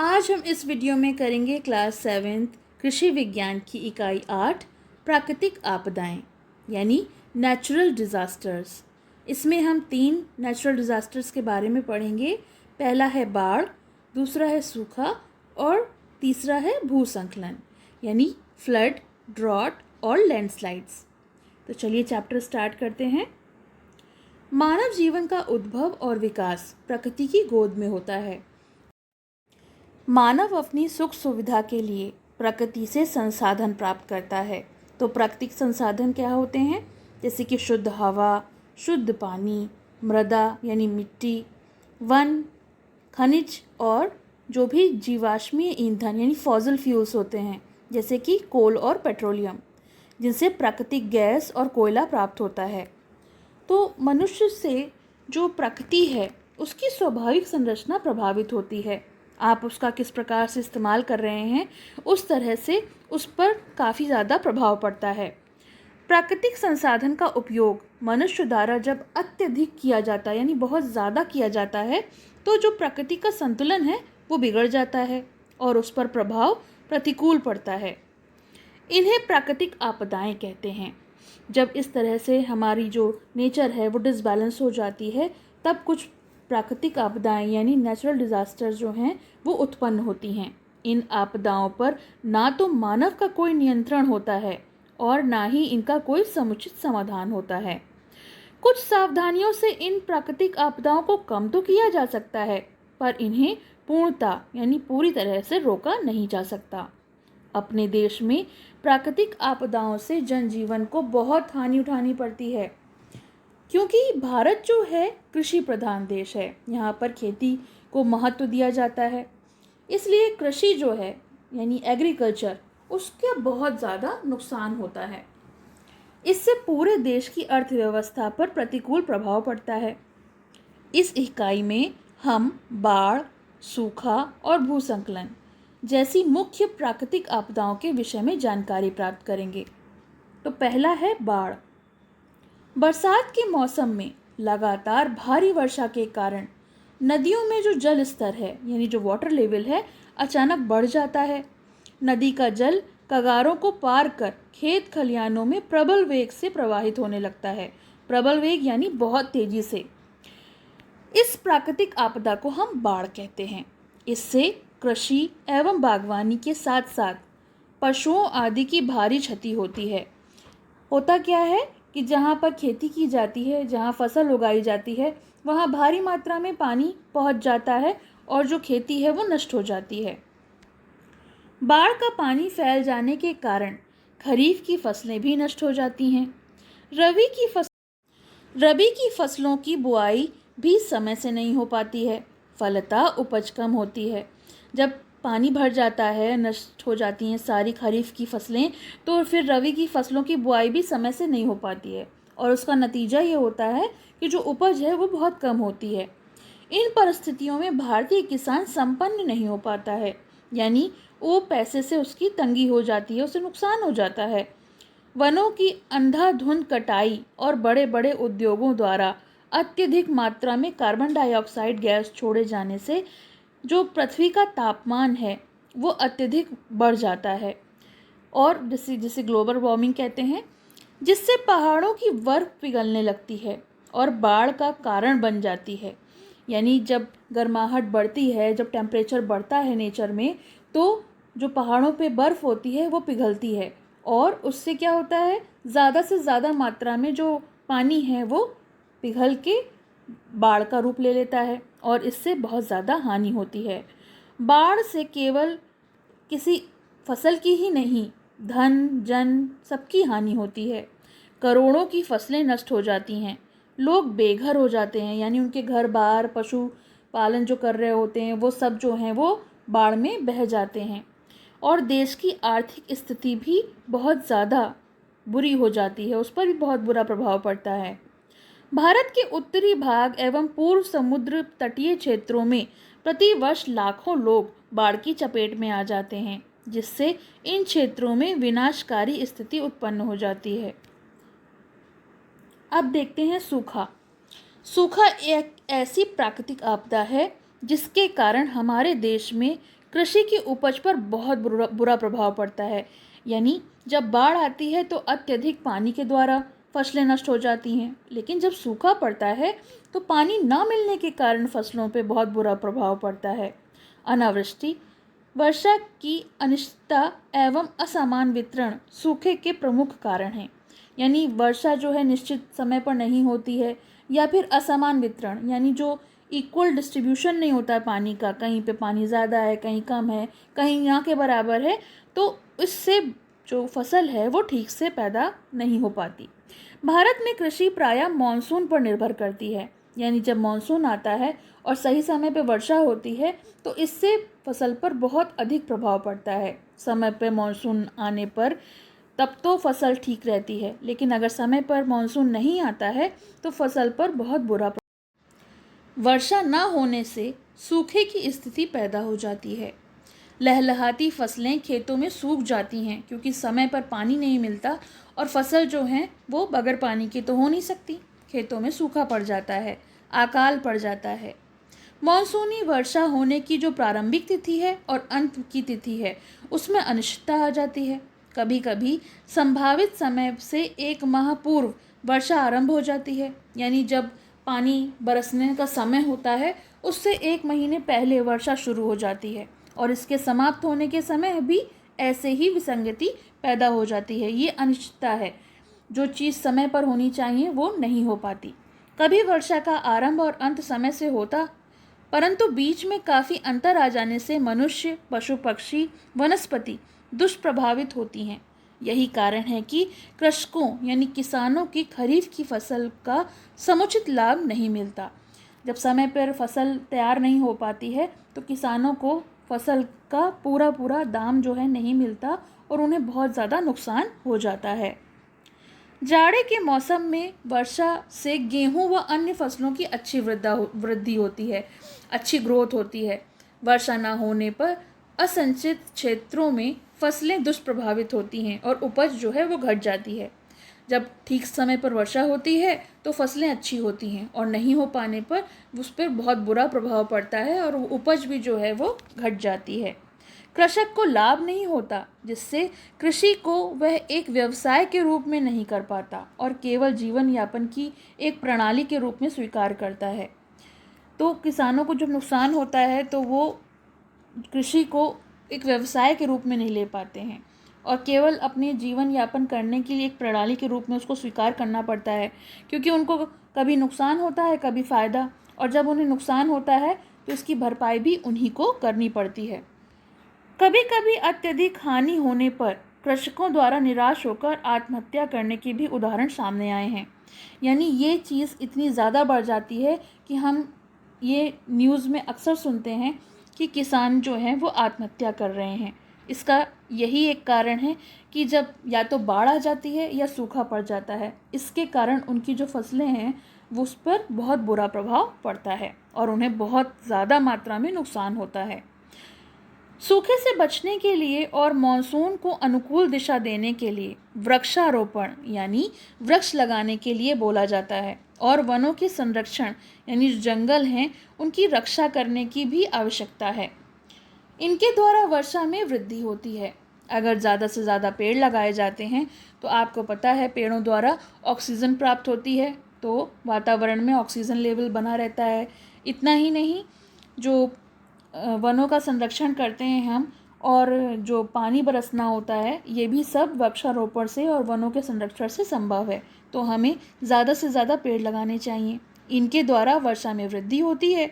आज हम इस वीडियो में करेंगे क्लास 7 कृषि विज्ञान की इकाई 8 प्राकृतिक आपदाएं यानी नेचुरल डिज़ास्टर्स। इसमें हम 3 नेचुरल डिज़ास्टर्स के बारे में पढ़ेंगे। पहला है बाढ़, दूसरा है सूखा और तीसरा है भूस्खलन यानी फ्लड, ड्रॉट और लैंडस्लाइड्स। तो चलिए चैप्टर स्टार्ट करते हैं। मानव जीवन का उद्भव और विकास प्रकृति की गोद में होता है। मानव अपनी सुख सुविधा के लिए प्रकृति से संसाधन प्राप्त करता है। तो प्राकृतिक संसाधन क्या होते हैं? जैसे कि शुद्ध हवा, शुद्ध पानी, मृदा यानी मिट्टी, वन, खनिज और जो भी जीवाश्मीय ईंधन यानी फॉसिल फ्यूल्स होते हैं, जैसे कि कोल और पेट्रोलियम, जिनसे प्राकृतिक गैस और कोयला प्राप्त होता है। तो मनुष्य से जो प्रकृति है उसकी स्वाभाविक संरचना प्रभावित होती है। आप उसका किस प्रकार से इस्तेमाल कर रहे हैं, उस तरह से उस पर काफ़ी ज़्यादा प्रभाव पड़ता है। प्राकृतिक संसाधन का उपयोग मनुष्य द्वारा जब अत्यधिक किया जाता है यानी बहुत ज़्यादा किया जाता है, तो जो प्रकृति का संतुलन है वो बिगड़ जाता है और उस पर प्रभाव प्रतिकूल पड़ता है। इन्हें प्राकृतिक आपदाएं कहते हैं। जब इस तरह से हमारी जो नेचर है वो डिसबैलेंस हो जाती है, तब कुछ प्राकृतिक आपदाएं यानी नेचुरल डिज़ास्टर्स जो हैं वो उत्पन्न होती हैं। इन आपदाओं पर ना तो मानव का कोई नियंत्रण होता है और ना ही इनका कोई समुचित समाधान होता है। कुछ सावधानियों से इन प्राकृतिक आपदाओं को कम तो किया जा सकता है, पर इन्हें पूर्णतः यानी पूरी तरह से रोका नहीं जा सकता। अपने देश में प्राकृतिक आपदाओं से जनजीवन को बहुत हानि उठानी पड़ती है, क्योंकि भारत जो है कृषि प्रधान देश है। यहाँ पर खेती को महत्व दिया जाता है, इसलिए कृषि जो है यानी एग्रीकल्चर, उसका बहुत ज़्यादा नुकसान होता है। इससे पूरे देश की अर्थव्यवस्था पर प्रतिकूल प्रभाव पड़ता है। इस इकाई में हम बाढ़, सूखा और भूस्खलन जैसी मुख्य प्राकृतिक आपदाओं के विषय में जानकारी प्राप्त करेंगे। तो पहला है बाढ़। बरसात के मौसम में लगातार भारी वर्षा के कारण नदियों में जो जल स्तर है यानी जो वाटर लेवल है, अचानक बढ़ जाता है। नदी का जल कगारों को पार कर खेत खलिहानों में प्रबल वेग से प्रवाहित होने लगता है। प्रबल वेग यानी बहुत तेजी से। इस प्राकृतिक आपदा को हम बाढ़ कहते हैं। इससे कृषि एवं बागवानी के साथ साथ पशुओं आदि की भारी क्षति होती है। होता क्या है कि जहाँ पर खेती की जाती है, जहाँ फसल उगाई जाती है, वहाँ भारी मात्रा में पानी पहुँच जाता है और जो खेती है वो नष्ट हो जाती है। बाढ़ का पानी फैल जाने के कारण खरीफ की फसलें भी नष्ट हो जाती हैं। रबी की फसलों की बुआई भी समय से नहीं हो पाती है, फलतः उपज कम होती है। जब पानी भर जाता है, नष्ट हो जाती हैं सारी खरीफ की फसलें, तो फिर रबी की फसलों की बुआई भी समय से नहीं हो पाती है और उसका नतीजा ये होता है कि जो उपज है वो बहुत कम होती है। इन परिस्थितियों में भारतीय किसान संपन्न नहीं हो पाता है, यानी वो पैसे से उसकी तंगी हो जाती है, उसे नुकसान हो जाता है। वनों की अंधाधुंध कटाई और बड़े बड़े उद्योगों द्वारा अत्यधिक मात्रा में कार्बन डाइऑक्साइड गैस छोड़े जाने से जो पृथ्वी का तापमान है वो अत्यधिक बढ़ जाता है और जिसे ग्लोबल वार्मिंग कहते हैं, जिससे पहाड़ों की बर्फ पिघलने लगती है और बाढ़ का कारण बन जाती है। यानी जब गर्माहट बढ़ती है, जब टेम्परेचर बढ़ता है नेचर में, तो जो पहाड़ों पे बर्फ़ होती है वो पिघलती है और उससे क्या होता है, ज़्यादा से ज़्यादा मात्रा में जो पानी है वो पिघल के बाढ़ का रूप ले लेता है और इससे बहुत ज़्यादा हानि होती है। बाढ़ से केवल किसी फसल की ही नहीं, धन जन सबकी हानि होती है। करोड़ों की फसलें नष्ट हो जाती हैं, लोग बेघर हो जाते हैं, यानी उनके घर बार, पशु पालन जो कर रहे होते हैं वो सब जो हैं वो बाढ़ में बह जाते हैं और देश की आर्थिक स्थिति भी बहुत ज़्यादा बुरी हो जाती है, उस पर भी बहुत बुरा प्रभाव पड़ता है। भारत के उत्तरी भाग एवं पूर्व समुद्र तटीय क्षेत्रों में प्रतिवर्ष लाखों लोग बाढ़ की चपेट में आ जाते हैं, जिससे इन क्षेत्रों में विनाशकारी स्थिति उत्पन्न हो जाती है। अब देखते हैं सूखा। सूखा एक ऐसी प्राकृतिक आपदा है जिसके कारण हमारे देश में कृषि की उपज पर बहुत बुरा प्रभाव पड़ता है। यानी जब बाढ़ आती है तो अत्यधिक पानी के द्वारा फसलें नष्ट हो जाती हैं, लेकिन जब सूखा पड़ता है तो पानी न मिलने के कारण फसलों पर बहुत बुरा प्रभाव पड़ता है। अनावृष्टि, वर्षा की अनिश्चितता एवं असमान वितरण सूखे के प्रमुख कारण हैं। यानी वर्षा जो है निश्चित समय पर नहीं होती है, या फिर असमान वितरण यानी जो इक्वल डिस्ट्रीब्यूशन नहीं होता है पानी का, कहीं पे पानी ज़्यादा है, कहीं कम है, कहीं यहाँ के बराबर है, तो इससे जो फसल है वो ठीक से पैदा नहीं हो पाती। भारत में कृषि प्रायः मानसून पर निर्भर करती है। यानी जब मानसून आता है और सही समय पर वर्षा होती है तो इससे फसल पर बहुत अधिक प्रभाव पड़ता है। समय पर मानसून आने पर तब तो फसल ठीक रहती है, लेकिन अगर समय पर मानसून नहीं आता है तो फसल पर बहुत बुरा वर्षा न होने से सूखे की स्थिति पैदा हो जाती है। लहलहाती फसलें खेतों में सूख जाती हैं क्योंकि समय पर पानी नहीं मिलता और फसल जो है वो बगैर पानी के तो हो नहीं सकती। खेतों में सूखा पड़ जाता है, अकाल पड़ जाता है। मॉनसूनी वर्षा होने की जो प्रारंभिक तिथि है और अंत की तिथि है उसमें अनिश्चितता आ जाती है। कभी कभी संभावित समय से एक माह पूर्व वर्षा आरंभ हो जाती है। यानी जब पानी बरसने का समय होता है उससे एक महीने पहले वर्षा शुरू हो जाती है और इसके समाप्त होने के समय भी ऐसे ही विसंगति पैदा हो जाती है। ये अनिश्चितता है, जो चीज़ समय पर होनी चाहिए वो नहीं हो पाती। कभी वर्षा का आरंभ और अंत समय से होता, परंतु बीच में काफ़ी अंतर आ जाने से मनुष्य, पशु पक्षी, वनस्पति दुष्प्रभावित होती हैं। यही कारण है कि कृषकों यानी किसानों की खरीफ की फसल का समुचित लाभ नहीं मिलता। जब समय पर फसल तैयार नहीं हो पाती है तो किसानों को फसल का पूरा दाम जो है नहीं मिलता और उन्हें बहुत ज़्यादा नुकसान हो जाता है। जाड़े के मौसम में वर्षा से गेहूं व अन्य फसलों की अच्छी वृद्धि होती है, अच्छी ग्रोथ होती है। वर्षा न होने पर असिंचित क्षेत्रों में फसलें दुष्प्रभावित होती हैं और उपज जो है वो घट जाती है। जब ठीक समय पर वर्षा होती है तो फसलें अच्छी होती हैं और नहीं हो पाने पर उस पर बहुत बुरा प्रभाव पड़ता है और उपज भी जो है वो घट जाती है। कृषक को लाभ नहीं होता, जिससे कृषि को वह एक व्यवसाय के रूप में नहीं कर पाता और केवल जीवन यापन की एक प्रणाली के रूप में स्वीकार करता है। तो किसानों को जब नुकसान होता है तो वो कृषि को एक व्यवसाय के रूप में नहीं ले पाते हैं और केवल अपने जीवन यापन करने के लिए एक प्रणाली के रूप में उसको स्वीकार करना पड़ता है, क्योंकि उनको कभी नुकसान होता है कभी फ़ायदा, और जब उन्हें नुकसान होता है तो इसकी भरपाई भी उन्हीं को करनी पड़ती है। कभी कभी अत्यधिक हानि होने पर कृषकों द्वारा निराश होकर आत्महत्या करने के भी उदाहरण सामने आए हैं। यानी ये चीज़ इतनी ज़्यादा बढ़ जाती है कि हम ये न्यूज़ में अक्सर सुनते हैं कि किसान जो हैं वो आत्महत्या कर रहे हैं। इसका यही एक कारण है कि जब या तो बाढ़ आ जाती है या सूखा पड़ जाता है, इसके कारण उनकी जो फसलें हैं वो उस पर बहुत बुरा प्रभाव पड़ता है और उन्हें बहुत ज़्यादा मात्रा में नुकसान होता है। सूखे से बचने के लिए और मॉनसून को अनुकूल दिशा देने के लिए वृक्षारोपण यानी वृक्ष लगाने के लिए बोला जाता है और वनों के संरक्षण यानी जो जंगल हैं उनकी रक्षा करने की भी आवश्यकता है। इनके द्वारा वर्षा में वृद्धि होती है। अगर ज़्यादा से ज़्यादा पेड़ लगाए जाते हैं तो आपको पता है पेड़ों द्वारा ऑक्सीजन प्राप्त होती है, तो वातावरण में ऑक्सीजन लेवल बना रहता है। इतना ही नहीं, जो वनों का संरक्षण करते हैं हम और जो पानी बरसना होता है ये भी सब वृक्षारोपण से और वनों के संरक्षण से संभव है। तो हमें ज़्यादा से ज़्यादा पेड़ लगाने चाहिए। इनके द्वारा वर्षा में वृद्धि होती है।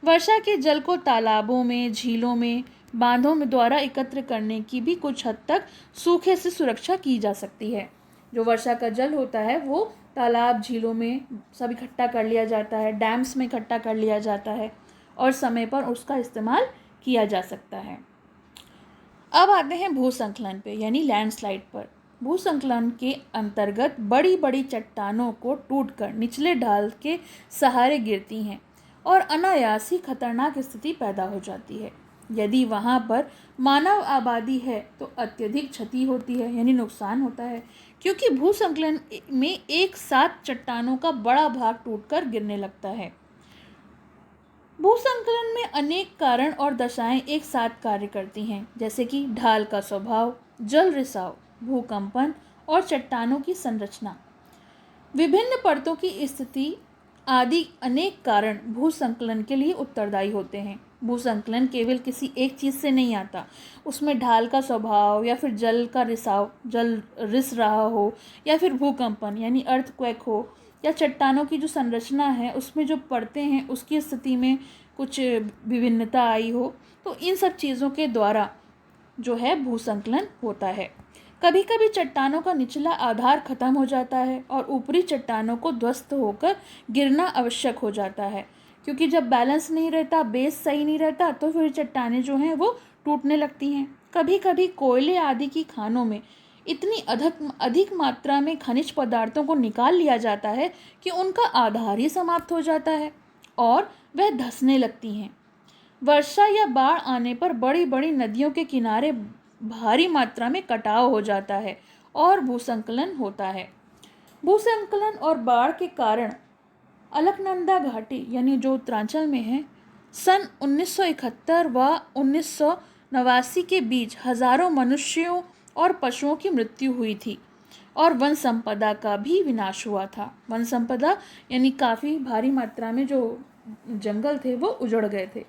वर्षा के जल को तालाबों में, झीलों में, बांधों में द्वारा एकत्र करने की भी कुछ हद तक सूखे से सुरक्षा की जा सकती है। जो वर्षा का जल होता है वो तालाब, झीलों में सब इकट्ठा कर लिया जाता है, डैम्स में इकट्ठा कर लिया जाता है और समय पर उसका इस्तेमाल किया जा सकता है। अब आते हैं भूसंकलन पे यानी लैंडस्लाइड पर। भूसंकलन के अंतर्गत बड़ी बड़ी चट्टानों को टूटकर निचले ढाल के सहारे गिरती हैं और अनायास ही खतरनाक स्थिति पैदा हो जाती है। यदि वहाँ पर मानव आबादी है तो अत्यधिक क्षति होती है यानी नुकसान होता है, क्योंकि भूसंकलन में एक साथ चट्टानों का बड़ा भाग टूटकर गिरने लगता है। भूसंकलन में अनेक कारण और दशाएं एक साथ कार्य करती हैं, जैसे कि ढाल का स्वभाव, जल रिसाव, भूकंपन और चट्टानों की संरचना, विभिन्न परतों की स्थिति आदि अनेक कारण भूसंकलन के लिए उत्तरदायी होते हैं। भूसंकलन केवल किसी एक चीज़ से नहीं आता, उसमें ढाल का स्वभाव या फिर जल का रिसाव, जल रिस रहा हो, या फिर भूकंपन यानी अर्थक्वेक हो, या चट्टानों की जो संरचना है उसमें जो परतें हैं उसकी स्थिति में कुछ विभिन्नता आई हो, तो इन सब चीज़ों के द्वारा जो है भूसंकलन होता है। कभी कभी चट्टानों का निचला आधार खत्म हो जाता है और ऊपरी चट्टानों को ध्वस्त होकर गिरना आवश्यक हो जाता है, क्योंकि जब बैलेंस नहीं रहता, बेस सही नहीं रहता, तो फिर चट्टानें जो हैं वो टूटने लगती हैं। कभी कभी कोयले आदि की खानों में इतनी अधिक मात्रा में खनिज पदार्थों को निकाल लिया जाता है कि उनका आधार ही समाप्त हो जाता है और वह धंसने लगती हैं। वर्षा या बाढ़ आने पर बड़ी बड़ी नदियों के किनारे भारी मात्रा में कटाव हो जाता है और भूसंकलन होता है। भूसंकलन और बाढ़ के कारण अलकनंदा घाटी यानी जो उत्तरांचल में है, सन 1971 व 1989 के बीच हजारों मनुष्यों और पशुओं की मृत्यु हुई थी और वन संपदा का भी विनाश हुआ था। वन संपदा यानी काफ़ी भारी मात्रा में जो जंगल थे वो उजड़ गए थे।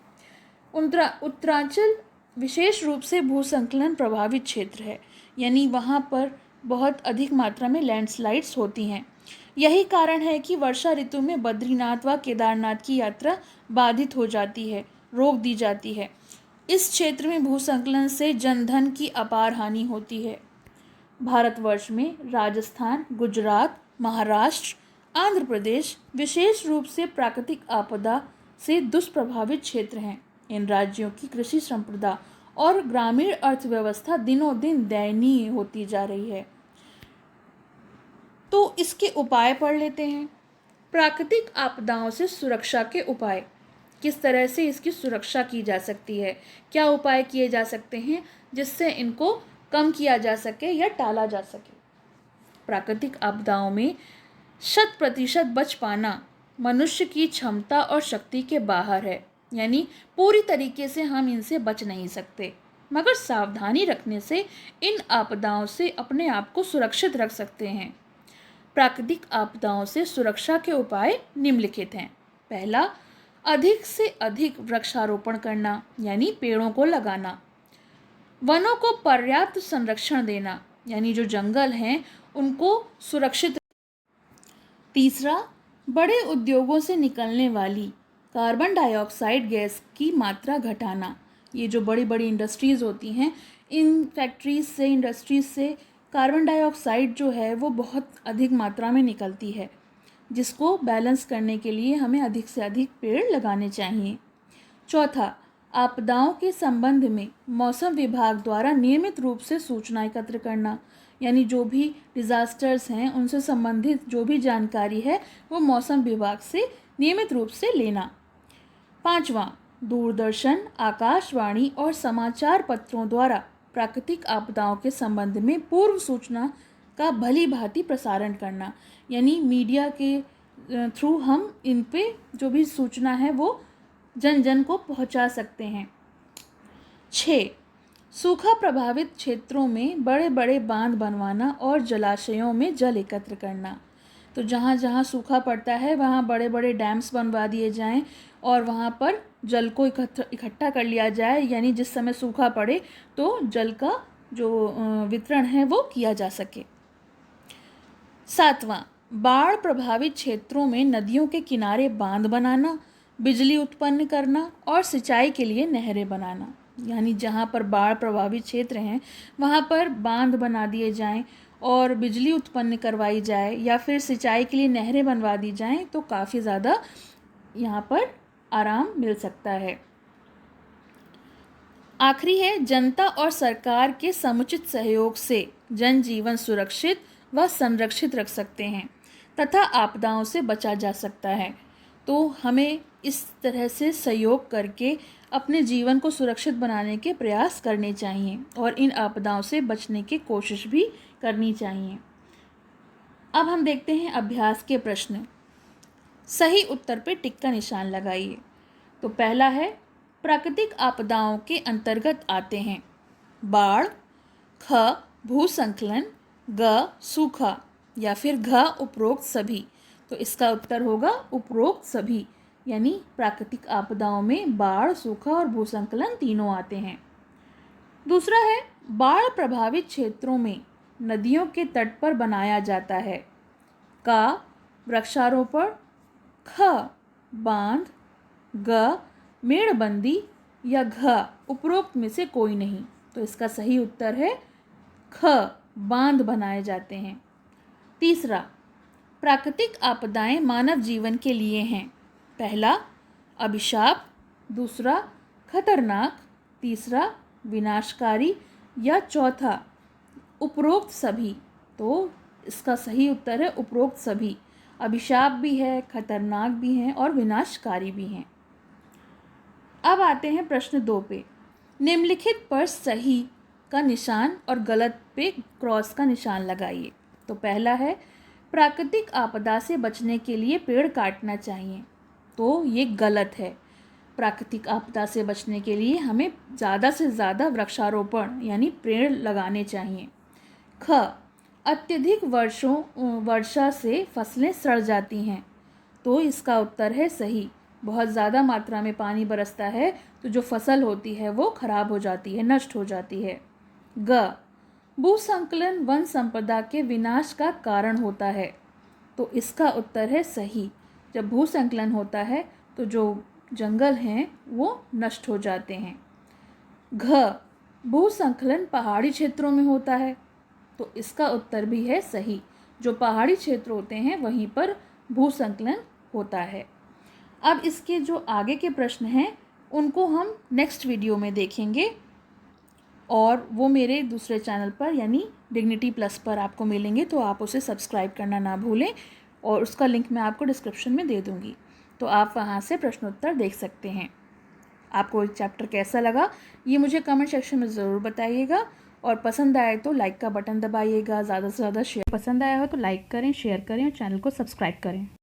उत्तरांचल विशेष रूप से भूसंकलन प्रभावित क्षेत्र है, यानी वहाँ पर बहुत अधिक मात्रा में लैंडस्लाइड्स होती हैं। यही कारण है कि वर्षा ऋतु में बद्रीनाथ व केदारनाथ की यात्रा बाधित हो जाती है, रोक दी जाती है। इस क्षेत्र में भूसंकलन से जनधन की अपार हानि होती है। भारतवर्ष में राजस्थान, गुजरात, महाराष्ट्र, आंध्र प्रदेश विशेष रूप से प्राकृतिक आपदा से दुष्प्रभावित क्षेत्र हैं। इन राज्यों की कृषि संपदा और ग्रामीण अर्थव्यवस्था दिनों दिन दयनीय होती जा रही है। तो इसके उपाय पढ़ लेते हैं। प्राकृतिक आपदाओं से सुरक्षा के उपाय, किस तरह से इसकी सुरक्षा की जा सकती है, क्या उपाय किए जा सकते हैं जिससे इनको कम किया जा सके या टाला जा सके। प्राकृतिक आपदाओं में 100% बच पाना मनुष्य की क्षमता और शक्ति के बाहर है, यानी पूरी तरीके से हम इनसे बच नहीं सकते, मगर सावधानी रखने से इन आपदाओं से अपने आप को सुरक्षित रख सकते हैं। प्राकृतिक आपदाओं से सुरक्षा के उपाय निम्नलिखित हैं। पहला, अधिक से अधिक वृक्षारोपण करना, यानी पेड़ों को लगाना। वनों को पर्याप्त संरक्षण देना, यानी जो जंगल हैं उनको सुरक्षित। तीसरा, बड़े उद्योगों से निकलने वाली कार्बन डाइऑक्साइड गैस की मात्रा घटाना। ये जो बड़ी बड़ी इंडस्ट्रीज़ होती हैं, इन फैक्ट्रीज से, इंडस्ट्रीज से कार्बन डाइऑक्साइड जो है वो बहुत अधिक मात्रा में निकलती है, जिसको बैलेंस करने के लिए हमें अधिक से अधिक पेड़ लगाने चाहिए। चौथा, आपदाओं के संबंध में मौसम विभाग द्वारा नियमित रूप से सूचना एकत्र करना, यानी जो भी डिज़ास्टर्स हैं उनसे संबंधित जो भी जानकारी है वो मौसम विभाग से नियमित रूप से लेना। पांचवा, दूरदर्शन, आकाशवाणी और समाचार पत्रों द्वारा प्राकृतिक आपदाओं के संबंध में पूर्व सूचना का भली भांति प्रसारण करना, यानी मीडिया के थ्रू हम इन पे जो भी सूचना है वो जन जन को पहुंचा सकते हैं। 6, सूखा प्रभावित क्षेत्रों में बड़े बड़े बांध बनवाना और जलाशयों में जल एकत्र करना। तो जहाँ जहाँ सूखा पड़ता है वहाँ बड़े बड़े डैम्स बनवा दिए जाएं और वहाँ पर जल को इकट्ठा कर लिया जाए, यानी जिस समय सूखा पड़े तो जल का जो वितरण है वो किया जा सके। 7वां, बाढ़ प्रभावित क्षेत्रों में नदियों के किनारे बांध बनाना, बिजली उत्पन्न करना और सिंचाई के लिए नहरें बनाना, यानी जहाँ पर बाढ़ प्रभावित क्षेत्र हैं वहाँ पर बांध बना दिए जाएं और बिजली उत्पन्न करवाई जाए या फिर सिंचाई के लिए नहरें बनवा दी जाएं, तो काफ़ी ज़्यादा यहाँ पर आराम मिल सकता है। आखिरी है, जनता और सरकार के समुचित सहयोग से जनजीवन सुरक्षित व संरक्षित रख सकते हैं तथा आपदाओं से बचा जा सकता है। तो हमें इस तरह से सहयोग करके अपने जीवन को सुरक्षित बनाने के प्रयास करने चाहिए और इन आपदाओं से बचने की कोशिश भी करनी चाहिए। अब हम देखते हैं अभ्यास के प्रश्न। सही उत्तर पे टिक का निशान लगाइए। तो पहला है प्राकृतिक आपदाओं के अंतर्गत आते हैं बाढ़, ख भूसंकलन, ग सूखा या फिर घ उपरोक्त सभी। तो इसका उत्तर होगा उपरोक्त सभी, यानी प्राकृतिक आपदाओं में बाढ़, सूखा और भूसंकलन तीनों आते हैं। दूसरा है बाढ़ प्रभावित क्षेत्रों में नदियों के तट पर बनाया जाता है का वृक्षारोपण, ख बांध, ग मेड़बंदी या घ उपरोक्त में से कोई नहीं। तो इसका सही उत्तर है ख बांध बनाए जाते हैं। तीसरा प्राकृतिक आपदाएं मानव जीवन के लिए हैं पहला अभिशाप, दूसरा खतरनाक, तीसरा विनाशकारी या चौथा उपरोक्त सभी। तो इसका सही उत्तर है उपरोक्त सभी। अभिशाप भी है, खतरनाक भी हैं और विनाशकारी भी हैं। अब आते हैं प्रश्न 2 पे। निम्नलिखित पर सही का निशान और गलत पे क्रॉस का निशान लगाइए। तो पहला है प्राकृतिक आपदा से बचने के लिए पेड़ काटना चाहिए। तो ये गलत है। प्राकृतिक आपदा से बचने के लिए हमें ज़्यादा से ज़्यादा वृक्षारोपण यानी पेड़ लगाने चाहिए। ख अत्यधिक वर्षा से फसलें सड़ जाती हैं। तो इसका उत्तर है सही। बहुत ज़्यादा मात्रा में पानी बरसता है तो जो फसल होती है वो खराब हो जाती है, नष्ट हो जाती है। ग भूसंकलन वन संपदा के विनाश का कारण होता है। तो इसका उत्तर है सही। जब भूसंकलन होता है तो जो जंगल हैं वो नष्ट हो जाते हैं। घ भूसंकलन पहाड़ी क्षेत्रों में होता है। तो इसका उत्तर भी है सही। जो पहाड़ी क्षेत्र होते हैं वहीं पर भूसंकलन होता है। अब इसके जो आगे के प्रश्न हैं उनको हम नेक्स्ट वीडियो में देखेंगे और वो मेरे दूसरे चैनल पर यानी डिग्निटी प्लस पर आपको मिलेंगे। तो आप उसे सब्सक्राइब करना ना भूलें और उसका लिंक मैं आपको डिस्क्रिप्शन में दे दूँगी। तो आप वहाँ से प्रश्नोत्तर देख सकते हैं। आपको ये चैप्टर कैसा लगा ये मुझे कमेंट सेक्शन में ज़रूर बताइएगा और पसंद आए तो लाइक का बटन दबाइएगा। ज़्यादा से ज़्यादा शेयर, पसंद आया हो तो लाइक करें, शेयर करें और चैनल को सब्सक्राइब करें।